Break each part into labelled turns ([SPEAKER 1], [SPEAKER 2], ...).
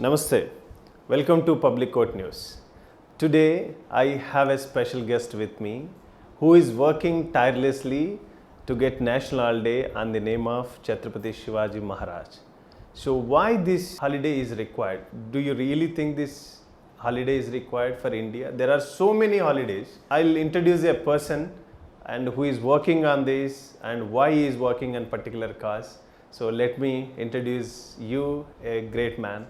[SPEAKER 1] Namaste. Welcome to Public Court News. Today I have a special guest with me who is working tirelessly to get national holiday on the name of Chhatrapati Shivaji Maharaj. So why this holiday is required? Do you really think this holiday is required for India? There are so many holidays. I'll introduce a person and who is working on this and why he is working on particular cause. So let me introduce you, a great man,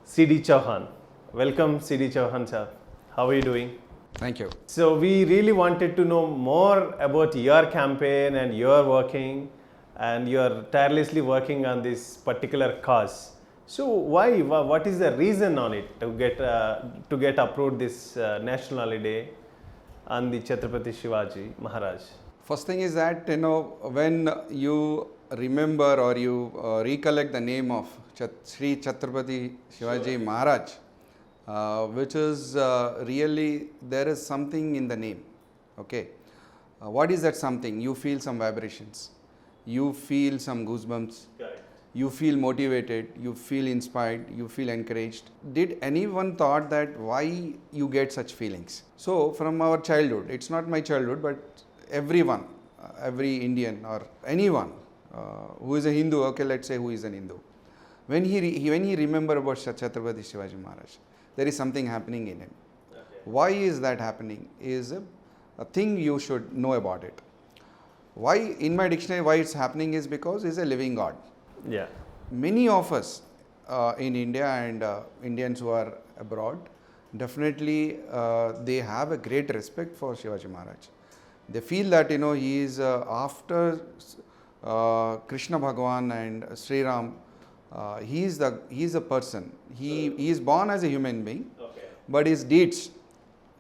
[SPEAKER 1] CD Chavan. Welcome CD Chavan sir. How are you doing?
[SPEAKER 2] Thank you.
[SPEAKER 1] So we really wanted to know more about your campaign and your working, and you are tirelessly working on this particular cause. So why? What is the reason on it to get approved this national holiday on the Chhatrapati Shivaji Maharaj?
[SPEAKER 2] First thing is that when you remember or you recollect the name of Sri Chhatrapati Shivaji Maharaj, which is really there is something in the name. Okay, what is that something? You feel some vibrations, you feel some goosebumps.
[SPEAKER 1] Correct.
[SPEAKER 2] You feel motivated, you feel inspired, you feel encouraged. Did anyone thought that why you get such feelings? So from our childhood, it's not my childhood, but everyone, every Indian or anyone who is a Hindu, okay, let's say who is an Hindu, when he remember about Chhatrapati Shivaji Maharaj, there is something happening in him.
[SPEAKER 1] Okay.
[SPEAKER 2] Why is that happening is a thing you should know about it. Why in my dictionary why it's happening is because he's a living God.
[SPEAKER 1] Yeah.
[SPEAKER 2] Many of us in India and Indians who are abroad, definitely they have a great respect for Shivaji Maharaj. They feel that he is after Krishna Bhagwan and Sri Ram. He is a person. He is born as a human being,
[SPEAKER 1] Okay.
[SPEAKER 2] but his deeds,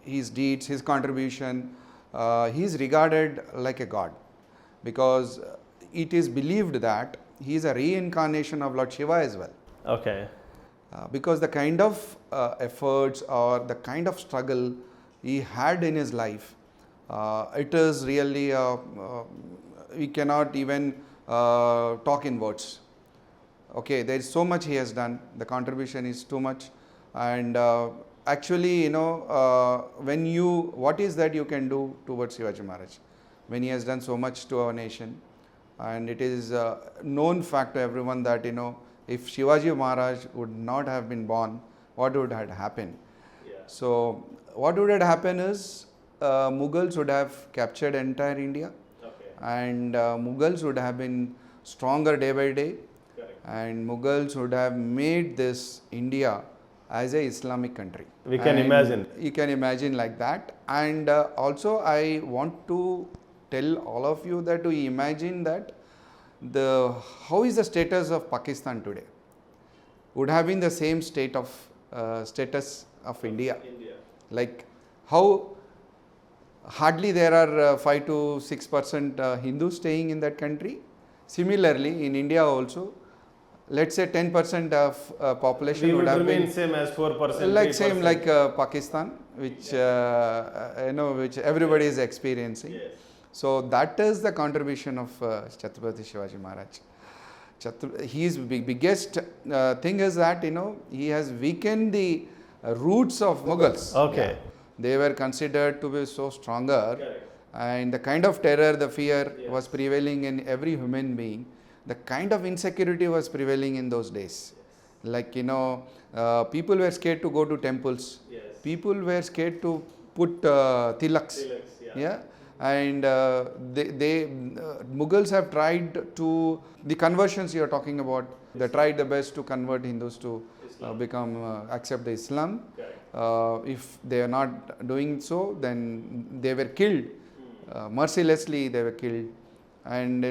[SPEAKER 2] his contribution, he is regarded like a god, because it is believed that he is a reincarnation of Lord Shiva as well.
[SPEAKER 1] Okay.
[SPEAKER 2] Because the kind of efforts or the kind of struggle he had in his life, it is really, we cannot even talk in words. Okay, there is so much he has done, the contribution is too much, and actually, what is that you can do towards Shivaji Maharaj, when he has done so much to our nation. And it is known fact to everyone that if Shivaji Maharaj would not have been born, what would have happened?
[SPEAKER 1] Yeah.
[SPEAKER 2] So what would have happened is Mughals would have captured entire India,
[SPEAKER 1] Okay.
[SPEAKER 2] and Mughals would have been stronger day by day,
[SPEAKER 1] Correct.
[SPEAKER 2] and Mughals would have made this India as a Islamic country.
[SPEAKER 1] We can
[SPEAKER 2] And
[SPEAKER 1] imagine.
[SPEAKER 2] You can imagine like that. And also I want to tell all of you that to imagine that how is the status of Pakistan today? Would have been the same status of India. Like how hardly there are 5 to 6% Hindus staying in that country. Similarly, in India also, let's say 10% of population
[SPEAKER 1] We
[SPEAKER 2] would
[SPEAKER 1] would
[SPEAKER 2] have
[SPEAKER 1] remain
[SPEAKER 2] been
[SPEAKER 1] same as 4%.
[SPEAKER 2] like
[SPEAKER 1] 3%.
[SPEAKER 2] same like Pakistan, which which everybody is experiencing.
[SPEAKER 1] Yes.
[SPEAKER 2] So that is the contribution of Chhatrapati Shivaji Maharaj. His biggest thing is that he has weakened the roots of Mughals.
[SPEAKER 1] Okay.
[SPEAKER 2] Yeah. They were considered to be so stronger,
[SPEAKER 1] Correct.
[SPEAKER 2] and the kind of terror, the fear
[SPEAKER 1] Yes.
[SPEAKER 2] was prevailing in every human being. The kind of insecurity was prevailing in those days. Like people were scared to go to temples.
[SPEAKER 1] Yes.
[SPEAKER 2] People were scared to put tilaks. Yeah. And Mughals have tried to, the conversions you are talking about, they tried the best to convert Hindus to accept the Islam. If they are not doing so, then they were killed. Mercilessly they were killed. And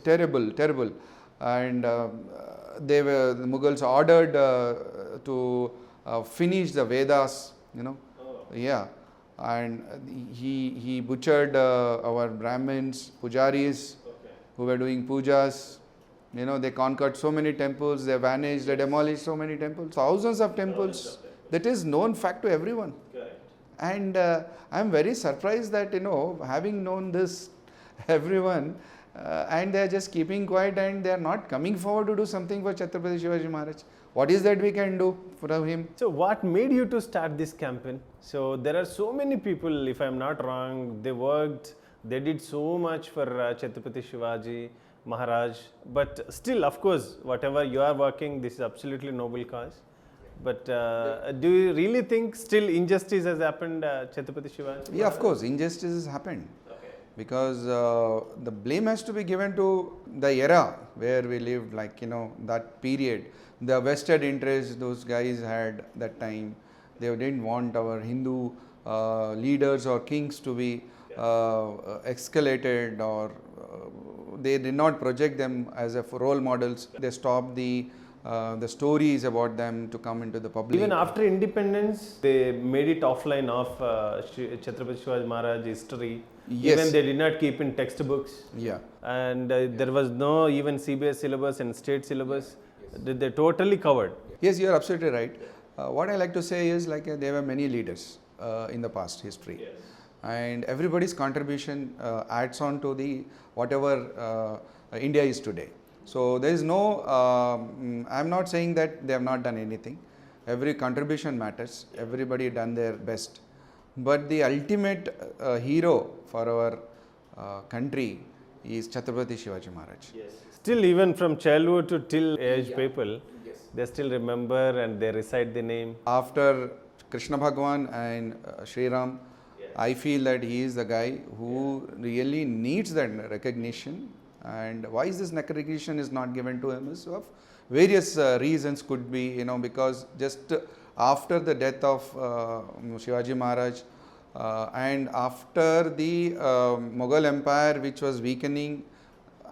[SPEAKER 2] terrible. And the Mughals ordered to finish the Vedas, Yeah. And he butchered our Brahmins, pujaris, who were doing pujas. They conquered so many temples, they vanished, they demolished so many temples, thousands of temples. That is known fact to everyone.
[SPEAKER 1] Correct.
[SPEAKER 2] And I am very surprised that, having known this, everyone, and they are just keeping quiet and they are not coming forward to do something for Chhatrapati Shivaji Maharaj. what is that we can do for him?
[SPEAKER 1] So what made you to start this campaign? So there are so many people, if I'm not wrong, they worked, they did so much for Chhatrapati Shivaji Maharaj, but still, of course, whatever you are working, this is absolutely noble cause. But do you really think still injustice has happened, Chhatrapati Shivaji?
[SPEAKER 2] Yeah, of course, injustice has happened. Because the blame has to be given to the era where we lived, like, that period. The vested interest those guys had that time. They didn't want our Hindu leaders or kings to be escalated, or they did not project them as role models. They stopped the stories about them to come into the public.
[SPEAKER 1] Even after independence, they made it offline of Chhatrapati Shivaji Maharaj history.
[SPEAKER 2] Yes.
[SPEAKER 1] Even they did not keep in textbooks.
[SPEAKER 2] Yeah.
[SPEAKER 1] And there was no even CBS syllabus and state syllabus. They totally covered.
[SPEAKER 2] Yes, you are absolutely right. What I like to say is, like, there were many leaders in the past history.
[SPEAKER 1] Yes.
[SPEAKER 2] And everybody's contribution adds on to the whatever India is today. So there is no, I'm not saying that they have not done anything. Every contribution matters. Everybody done their best. But the ultimate hero for our country is Chhatrapati Shivaji Maharaj.
[SPEAKER 1] Yes. Still, even from childhood to till age people, they still remember and they recite the name.
[SPEAKER 2] After Krishna Bhagwan and Sri Ram, I feel that he is the guy who really needs that recognition. And why is this recognition is not given to him is of various reasons. Could be, because just after the death of Shivaji Maharaj and after the Mughal Empire, which was weakening,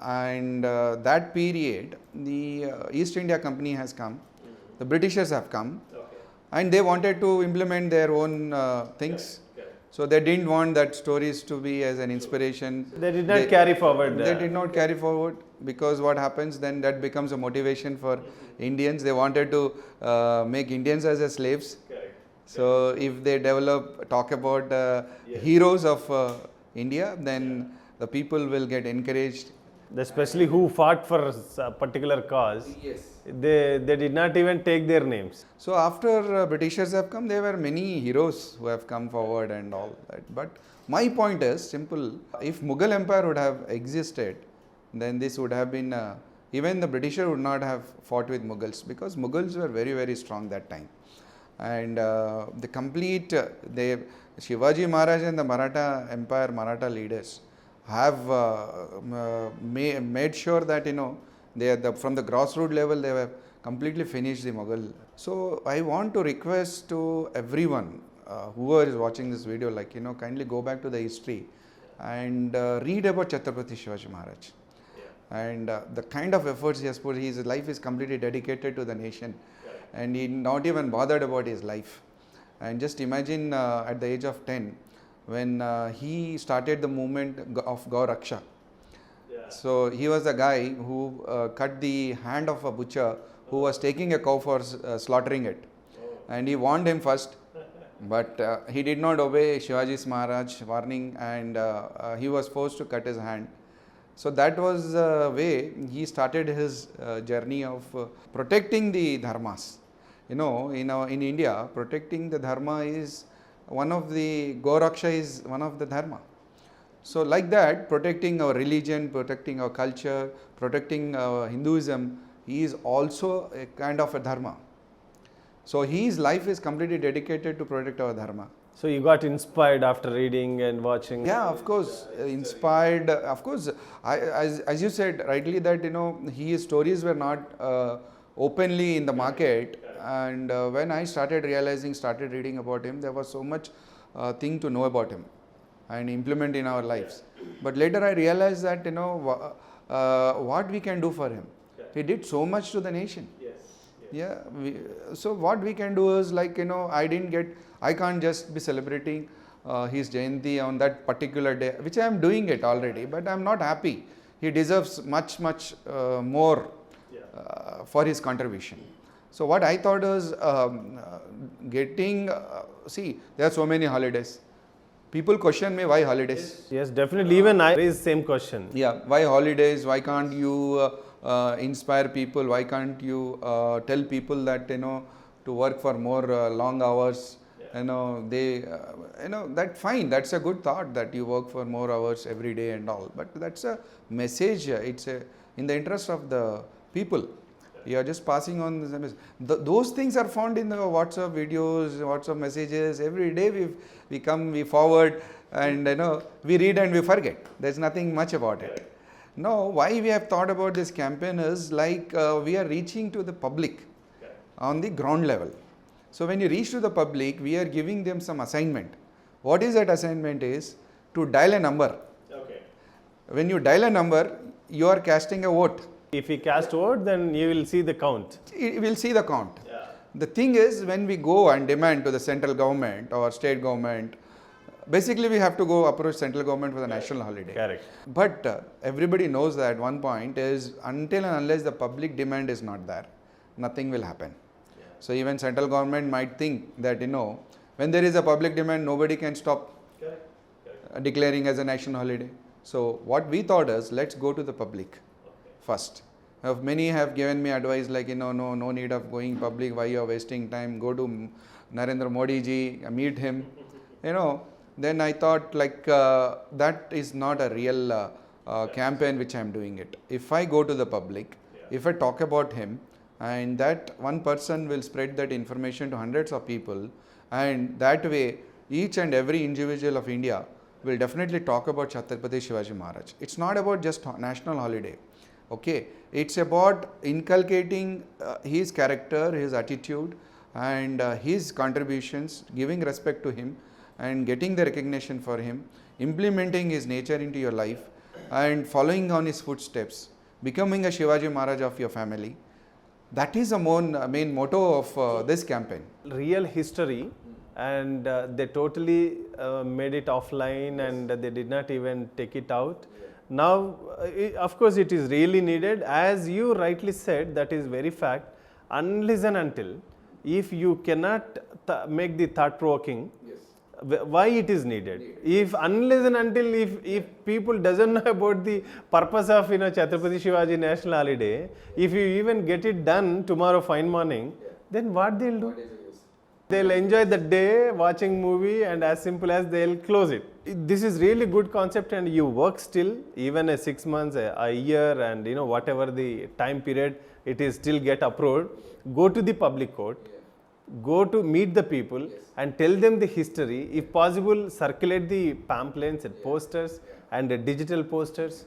[SPEAKER 2] and that period, the East India Company has come, the Britishers have come, and they wanted to implement their own things. So they didn't want that stories to be as an inspiration.
[SPEAKER 1] They did not carry forward.
[SPEAKER 2] They did not carry forward, because what happens then, that becomes a motivation for Indians. They wanted to make Indians as slaves. So if they talk about heroes of India, then the people will get encouraged.
[SPEAKER 1] Especially who fought for a particular cause. Yes. They did not even take their names.
[SPEAKER 2] So after Britishers have come, there were many heroes who have come forward and all that. But my point is simple. If Mughal Empire would have existed, then this would have been, even the Britishers would not have fought with Mughals, because Mughals were very, very strong that time. And the complete, Shivaji Maharaj and the Maratha Empire, Maratha leaders have made sure that, from the grassroots level, they have completely finished the Mughal. So I want to request to everyone, whoever is watching this video, like, kindly go back to the history and read about Chhatrapati Shivaji Maharaj. And the kind of efforts he has put, his life is completely dedicated to the nation. And he not even bothered about his life. And just imagine at the age of 10, when he started the movement of Gau Raksha. So he was the guy who cut the hand of a butcher who was taking a cow for slaughtering it. And he warned him first, but he did not obey Shivaji Maharaj's warning, and he was forced to cut his hand. So that was the way he started his journey of protecting the dharmas. In India, protecting the dharma is one of the, Gauraksha is one of the dharma. So like that, protecting our religion, protecting our culture, protecting our Hinduism, he is also a kind of a dharma. So his life is completely dedicated to protect our dharma.
[SPEAKER 1] So you got inspired after reading and watching?
[SPEAKER 2] Yeah, of course, inspired. Of course, as you said rightly that, his stories were not openly in the market. And when I started reading about him, there was so much thing to know about him and implement in our lives. But later I realized that, what we can do for him. He did so much to the nation. Yeah. So what we can do is, like, I can't just be celebrating his Jayanti on that particular day, which I am doing it already, but I am not happy. He deserves much more for his contribution. So what I thought was see, there are so many holidays. People question me, why holidays?
[SPEAKER 1] Yes, definitely. Even I raise same question.
[SPEAKER 2] Yeah, why holidays? Why can't you inspire people? Why can't you tell people that, to work for more long hours? That fine, that's a good thought that you work for more hours every day and all, but that's a message, it's in the interest of the people. You are just passing on the message. Those things are found in the WhatsApp videos, WhatsApp messages. Every day we forward, and we read and we forget. There's nothing much about it. Now, why we have thought about this campaign is like we are reaching to the public on the ground level. So when you reach to the public, we are giving them some assignment. What is that assignment is to dial a number. Okay. When you dial a number, you are casting a vote.
[SPEAKER 1] If you cast vote, then you will see the count.
[SPEAKER 2] You will see the count. Yeah. The thing is, when we go and demand to the central government or state government, basically we have to go approach central government for the national holiday.
[SPEAKER 1] Correct.
[SPEAKER 2] But everybody knows that one point is, until and unless the public demand is not there, nothing will happen. So even central government might think that, when there is a public demand, nobody can stop declaring as a national holiday. So what we thought is, let's go to the public first. Many have given me advice like, no need of going public, why you are wasting time, go to Narendra Modi ji, meet him. Then I thought like that is not a real campaign which I am doing it. If I go to the public, if I talk about him, and that one person will spread that information to hundreds of people, and that way each and every individual of India will definitely talk about Chhatrapati Shivaji Maharaj. It's not about just national holiday, okay? It's about inculcating his character, his attitude, and his contributions, giving respect to him and getting the recognition for him, implementing his nature into your life and following on his footsteps, becoming a Shivaji Maharaj of your family. That is the main motto of this campaign.
[SPEAKER 1] Real history, and they totally made it offline, and they did not even take it out. Now, of course, it is really needed. As you rightly said, that is very fact. Unless and until, if you cannot make the thought-provoking, why it is needed? If unless and until if people doesn't know about the purpose of Chhatrapati Shivaji National Holiday, if you even get it done tomorrow fine morning, then what they'll do? They'll enjoy the day watching movie, and as simple as they'll close it. This is really good concept, and you work still even a 6 months, a year, and whatever the time period, it is still get approved. Go to the public court. Go to meet the people and tell them the history. If possible, circulate the pamphlets and posters and the digital posters.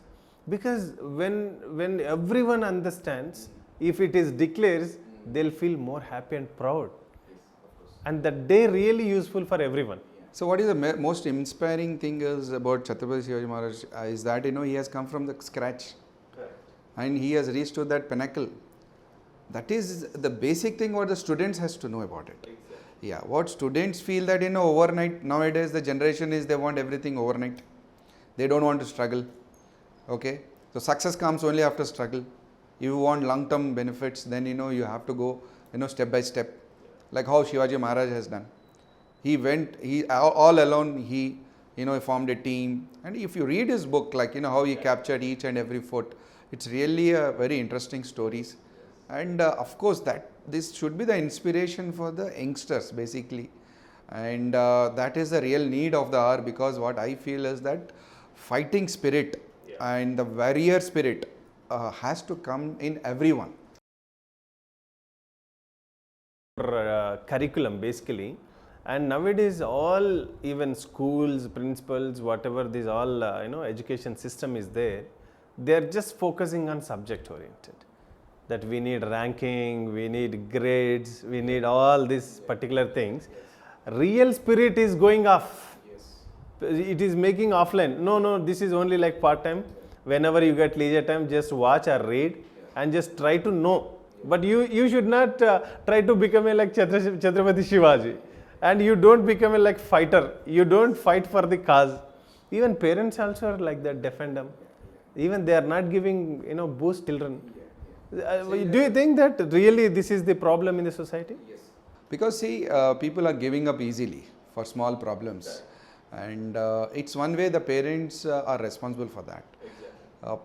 [SPEAKER 1] Because when everyone understands, if it is declared, they'll feel more happy and proud. And that day really useful for everyone.
[SPEAKER 2] So what is the most inspiring thing is about Chhatrapati Shivaji Maharaj is that he has come from the scratch. Correct. And he has reached to that pinnacle. That is the basic thing what the students has to know about it. Exactly. Yeah, what students feel that overnight, nowadays the generation is they want everything overnight. They don't want to struggle. Okay, so success comes only after struggle. If you want long-term benefits, then you have to go step by step, like how Shivaji Maharaj has done. He went, all alone, he formed a team, and if you read his book, like how he captured each and every fort, it's really a very interesting stories. And of course that this should be the inspiration for the youngsters basically, and that is the real need of the hour, because what I feel is that fighting spirit and the warrior spirit has to come in everyone.
[SPEAKER 1] Curriculum basically, and nowadays all, even schools, principals, whatever this all education system is there, they are just focusing on subject oriented. That we need ranking, we need grades, we need all these particular things. Real spirit is going off. It is making offline. No, this is only like part time. Whenever you get leisure time, just watch or read and just try to know. But you should not try to become like Chhatrapati Shivaji. And you don't become a like fighter. You don't fight for the cause. Even parents also are like that, defend them. Even they are not giving boost children. Do you think that really this is the problem in the society?
[SPEAKER 2] Yes. Because see, people are giving up easily for small problems. And it's one way the parents are responsible for that. Exactly.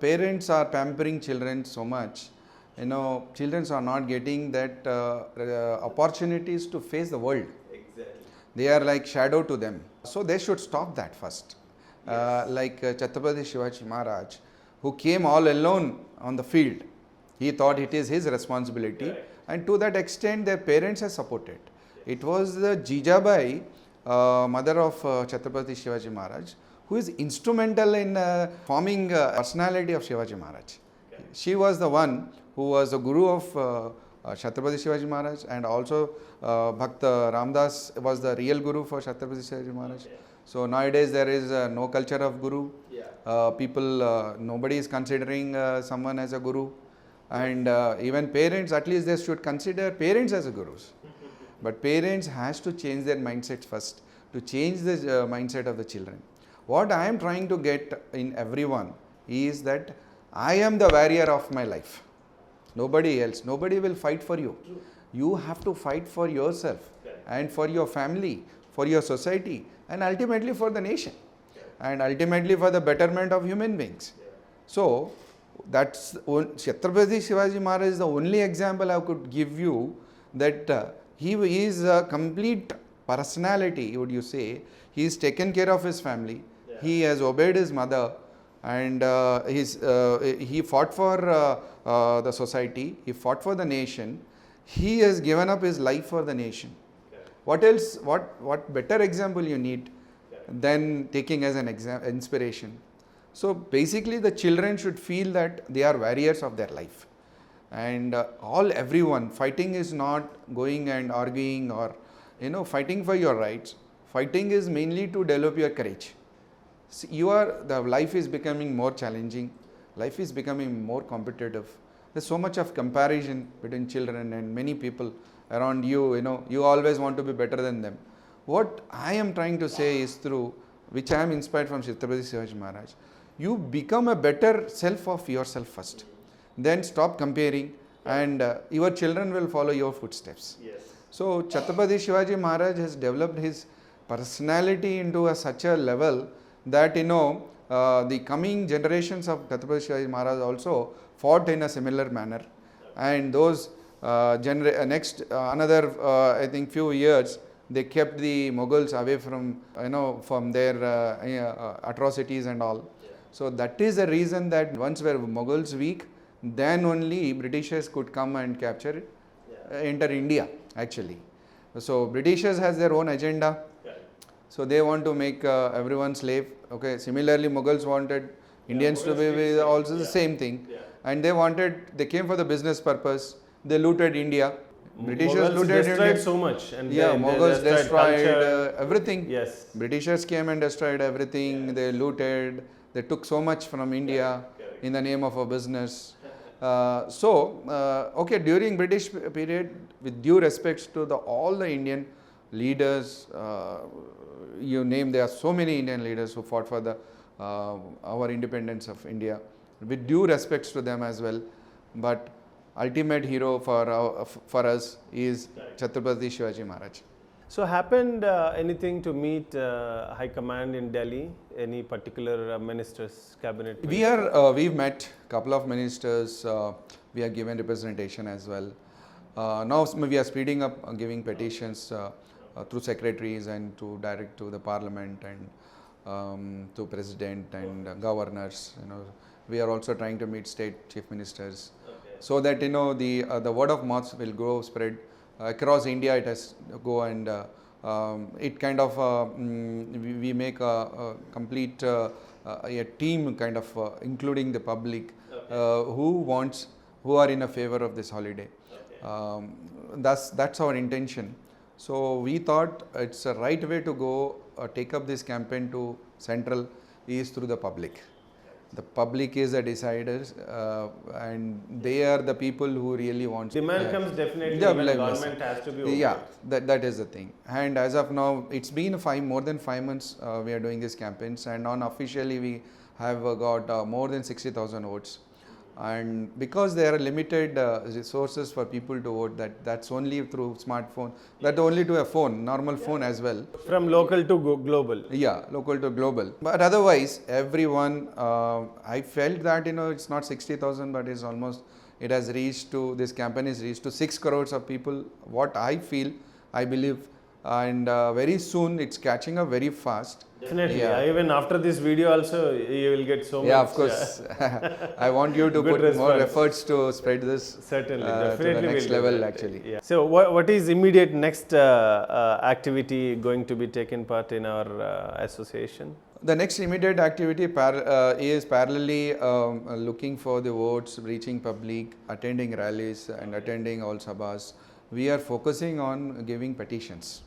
[SPEAKER 2] Parents are pampering children so much. Children are not getting that opportunities to face the world.
[SPEAKER 1] Exactly.
[SPEAKER 2] They are like shadow to them. So they should stop that first. Like Chhatrapati Shivaji Maharaj, who came all alone on the field. He thought it is his responsibility.
[SPEAKER 1] Correct.
[SPEAKER 2] And to that extent, their parents have supported. It was the Jijabai, mother of Chhatrapati Shivaji Maharaj, who is instrumental in forming personality of Shivaji Maharaj.
[SPEAKER 1] Okay.
[SPEAKER 2] She was the one who was the guru of Chhatrapati Shivaji Maharaj, and also Bhakta Ramdas was the real guru for Chhatrapati Shivaji Maharaj.
[SPEAKER 1] Okay.
[SPEAKER 2] So nowadays there is no culture of guru.
[SPEAKER 1] Yeah.
[SPEAKER 2] Nobody is considering someone as a guru, and even parents, at least they should consider parents as a gurus. But parents has to change their mindset first, to change the mindset of the children. What I am trying to get in everyone is that I am the warrior of my life. Nobody else. Nobody will fight for you.
[SPEAKER 1] True.
[SPEAKER 2] You have to fight for yourself,
[SPEAKER 1] Correct.
[SPEAKER 2] and for your family, for your society, and ultimately for the nation,
[SPEAKER 1] Correct.
[SPEAKER 2] and ultimately for the betterment of human beings.
[SPEAKER 1] Yeah.
[SPEAKER 2] So that's Chhatrapati Shivaji Maharaj is the only example I could give you that he is a complete personality, would you say. He is taken care of his family.
[SPEAKER 1] Yeah.
[SPEAKER 2] He has obeyed his mother, and he fought for the society. He fought for the nation. He has given up his life for the nation.
[SPEAKER 1] Correct.
[SPEAKER 2] What else? What better example you need
[SPEAKER 1] Correct.
[SPEAKER 2] than taking as an inspiration? So basically, the children should feel that they are warriors of their life, and everyone fighting is not going and arguing or fighting for your rights. Fighting is mainly to develop your courage. See, the life is becoming more challenging. Life is becoming more competitive. There's so much of comparison between children and many people around you. You always want to be better than them. What I am trying to say is through which I am inspired from Chhatrapati Shivaji Maharaj. You become a better self of yourself first. Then stop comparing, and your children will follow your footsteps.
[SPEAKER 1] Yes.
[SPEAKER 2] So Chhatrapati Shivaji Maharaj has developed his personality into such a level that the coming generations of Chhatrapati Shivaji Maharaj also fought in a similar manner, and those next another I think few years they kept the Mughals away from from their atrocities and all.
[SPEAKER 1] Yeah.
[SPEAKER 2] So that is the reason that once were Mughals weak, then only Britishers could come and capture it,
[SPEAKER 1] Yeah.
[SPEAKER 2] enter India actually. So Britishers has their own agenda.
[SPEAKER 1] Correct.
[SPEAKER 2] So they want to make everyone slave. Okay. Similarly, Mughals wanted Indians to
[SPEAKER 1] Mughals
[SPEAKER 2] be
[SPEAKER 1] did
[SPEAKER 2] also
[SPEAKER 1] same.
[SPEAKER 2] the
[SPEAKER 1] Yeah.
[SPEAKER 2] same thing,
[SPEAKER 1] Yeah.
[SPEAKER 2] and they came for the business purpose. They looted India. Britishers
[SPEAKER 1] Mughals
[SPEAKER 2] looted
[SPEAKER 1] destroyed
[SPEAKER 2] India.
[SPEAKER 1] so much, and
[SPEAKER 2] Yeah,
[SPEAKER 1] they
[SPEAKER 2] Mughals destroyed
[SPEAKER 1] culture.
[SPEAKER 2] everything.
[SPEAKER 1] Yes.
[SPEAKER 2] Britishers came and destroyed everything.
[SPEAKER 1] Yes.
[SPEAKER 2] They looted. They took so much from India
[SPEAKER 1] Correct.
[SPEAKER 2] in the name of a business. Okay, during British period, with due respects to all the Indian leaders, you name, there are so many Indian leaders who fought for our independence of India. With due respects to them as well, but ultimate hero for us is Chhatrapati Shivaji Maharaj.
[SPEAKER 1] So happened anything to meet High Command in Delhi? Any particular ministers, cabinet?
[SPEAKER 2] We've met couple of ministers. We are given representation as well. Now we are speeding up giving petitions through secretaries and to direct to the parliament and to president and governors. We are also trying to meet state chief ministers,
[SPEAKER 1] Okay.
[SPEAKER 2] so that the word of mouth will grow, spread across India. It has go, and it kind of we make a complete a team kind of including the public
[SPEAKER 1] Okay.
[SPEAKER 2] who are in a favor of this holiday.
[SPEAKER 1] Okay.
[SPEAKER 2] That's our intention. So we thought it's a right way to go take up this campaign to central is through the public. The public is the deciders, and they are the people who really want.
[SPEAKER 1] Demand comes definitely.
[SPEAKER 2] Yeah,
[SPEAKER 1] Even
[SPEAKER 2] like
[SPEAKER 1] government has to be over.
[SPEAKER 2] Yeah, that is the thing. And as of now, it's been more than 5 months we are doing these campaigns, and on officially we have got more than 60,000 votes. and because there are limited resources for people to vote, that's only through smartphone, that only to a phone, normal phone as well.
[SPEAKER 1] From local to global.
[SPEAKER 2] Yeah, local to global. But otherwise, everyone, I felt that, it's not 60,000, but it's almost, it has reached to, this campaign is reached to 6 crores of people, what I feel, I believe. And very soon, it's catching up very fast.
[SPEAKER 1] Definitely.
[SPEAKER 2] Yeah.
[SPEAKER 1] Even after this video also, you will get so much.
[SPEAKER 2] Yeah, of course. I want you to
[SPEAKER 1] Good
[SPEAKER 2] put more
[SPEAKER 1] response.
[SPEAKER 2] efforts to spread this
[SPEAKER 1] Certainly,
[SPEAKER 2] to
[SPEAKER 1] definitely
[SPEAKER 2] the next
[SPEAKER 1] we'll do
[SPEAKER 2] level,
[SPEAKER 1] that.
[SPEAKER 2] actually.
[SPEAKER 1] Yeah. So, what is immediate next activity going to be taken part in our association?
[SPEAKER 2] The next immediate activity is parallelly looking for the votes, reaching public, attending rallies and attending all sabhas. We are focusing on giving petitions.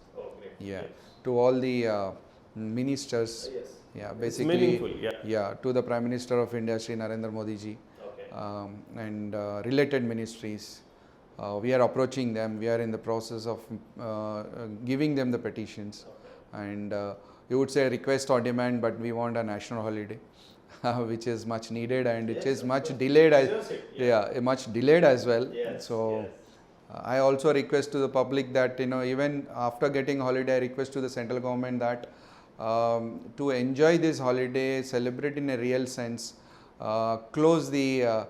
[SPEAKER 2] Yeah, to all the ministers. Yeah, basically. Yeah, to the Prime Minister of India, Shri Narendra Modi ji, and related ministries. We are approaching them. We are in the process of giving them the petitions, and you would say request or demand, but we want a national holiday, which is much needed, and it is much delayed. Much delayed as well. So. I also request to the public that, even after getting holiday, I request to the central government that to enjoy this holiday, celebrate in a real sense, close the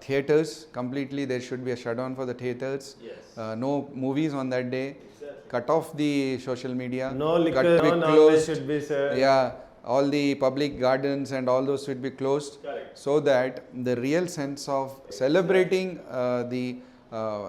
[SPEAKER 2] theatres completely. There should be a shutdown for the theatres. No movies on that day. Cut off the social media.
[SPEAKER 1] No liquor, no non-veg should be served.
[SPEAKER 2] Yeah, all the public gardens and all those should be closed.
[SPEAKER 1] Correct.
[SPEAKER 2] So that the real sense of celebrating the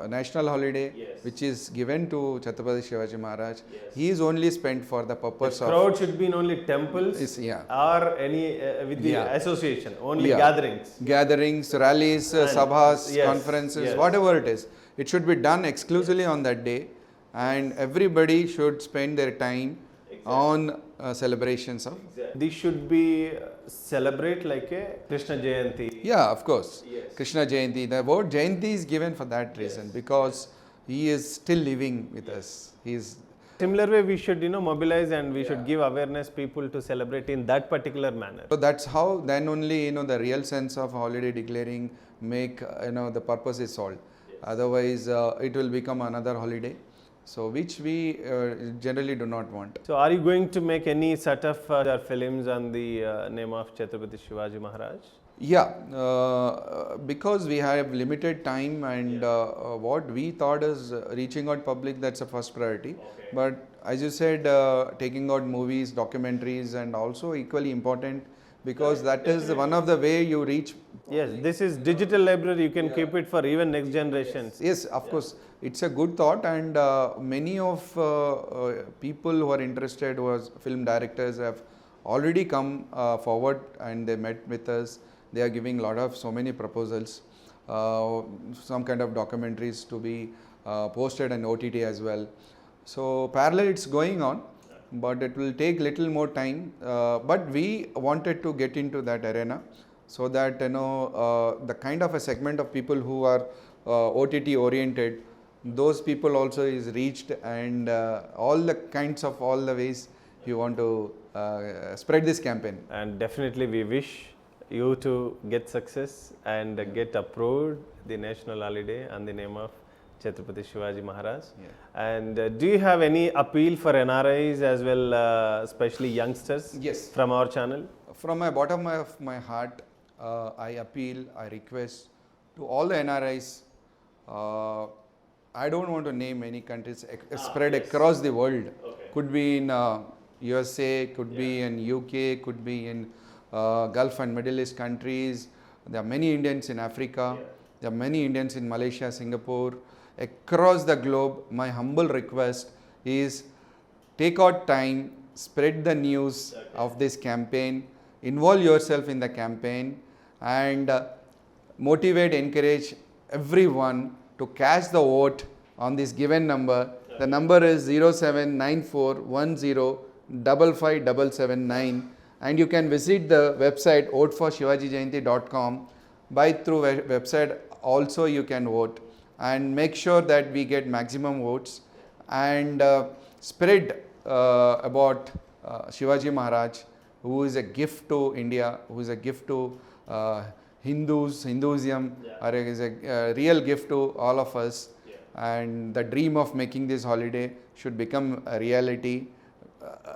[SPEAKER 2] national holiday, which is given to Chhatrapati Shivaji Maharaj, he is only spent for the purpose of.
[SPEAKER 1] Crowd should be in only temples or any with the association, only gatherings,
[SPEAKER 2] rallies, sabhas, conferences, whatever it is. It should be done exclusively on that day, and everybody should spend their time on celebrations of.
[SPEAKER 1] This should be celebrate like a Krishna Jayanti.
[SPEAKER 2] Yeah, of course. Krishna Jayanti. The word Jayanti is given for that reason, because he is still living with us. He is.
[SPEAKER 1] Similar way, we should mobilize and we should give awareness people to celebrate in that particular manner.
[SPEAKER 2] So that's how then only the real sense of holiday declaring make the purpose is solved. Otherwise, it will become another holiday. So, which we generally do not want.
[SPEAKER 1] So, are you going to make any sort of films on the name of Chhatrapati Shivaji Maharaj?
[SPEAKER 2] Yeah, because we have limited time, and what we thought is reaching out public, that's a first priority. But as you said, taking out movies, documentaries, and also equally important, because that is one of the way you reach.
[SPEAKER 1] Yes, this is digital library. You can keep it for even next generations.
[SPEAKER 2] Yes, of course. It's a good thought, and many of people who are interested, who are film directors, have already come forward, and they met with us. They are giving so many proposals, some kind of documentaries to be posted on OTT as well. So parallel it's going on, but it will take little more time. But we wanted to get into that arena, so that the kind of a segment of people who are OTT oriented, those people also is reached, and all the ways you want to spread this campaign.
[SPEAKER 1] And definitely we wish you to get success and get approved the national holiday on the name of Chhatrapati Shivaji Maharaj. And do you have any appeal for NRIs as well, especially youngsters?
[SPEAKER 2] Yes.
[SPEAKER 1] From our channel?
[SPEAKER 2] From my bottom of my heart, I appeal, I request to all the NRIs. I don't want to name any countries spread across the world. Could be in USA, could be in UK, could be in Gulf and Middle East countries. There are many Indians in Africa. There are many Indians in Malaysia, Singapore. Across the globe, my humble request is take out time, spread the news of this campaign, involve yourself in the campaign, and motivate, encourage everyone to cast the vote on this given number. The number is 079410557779, and you can visit the website voteforshivajijayanti.com. By through website also you can vote, and make sure that we get maximum votes, and spread about Shivaji Maharaj, who is a gift to India, who is a gift to Hinduism is a real gift to all of us. And the dream of making this holiday should become a reality.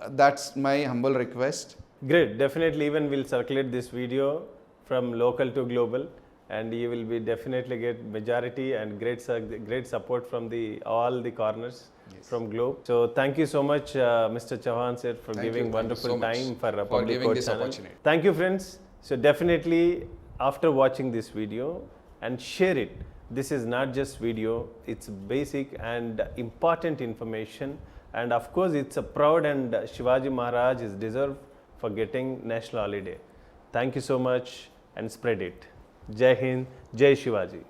[SPEAKER 2] That's my humble request.
[SPEAKER 1] Great. Definitely, even we'll circulate this video from local to global, and you will be definitely get majority and great support from all the corners from globe. So thank you so much, Mr. Chavan sir, for giving wonderful time for a public
[SPEAKER 2] giving
[SPEAKER 1] court
[SPEAKER 2] this
[SPEAKER 1] channel.
[SPEAKER 2] opportunity.
[SPEAKER 1] Thank you, friends. So definitely, after watching this video, and share it. This is not just video, it's basic and important information, and of course it's a proud, and Shivaji Maharaj is deserved for getting national holiday. Thank you so much, and spread it. Jai Hind, Jai Shivaji.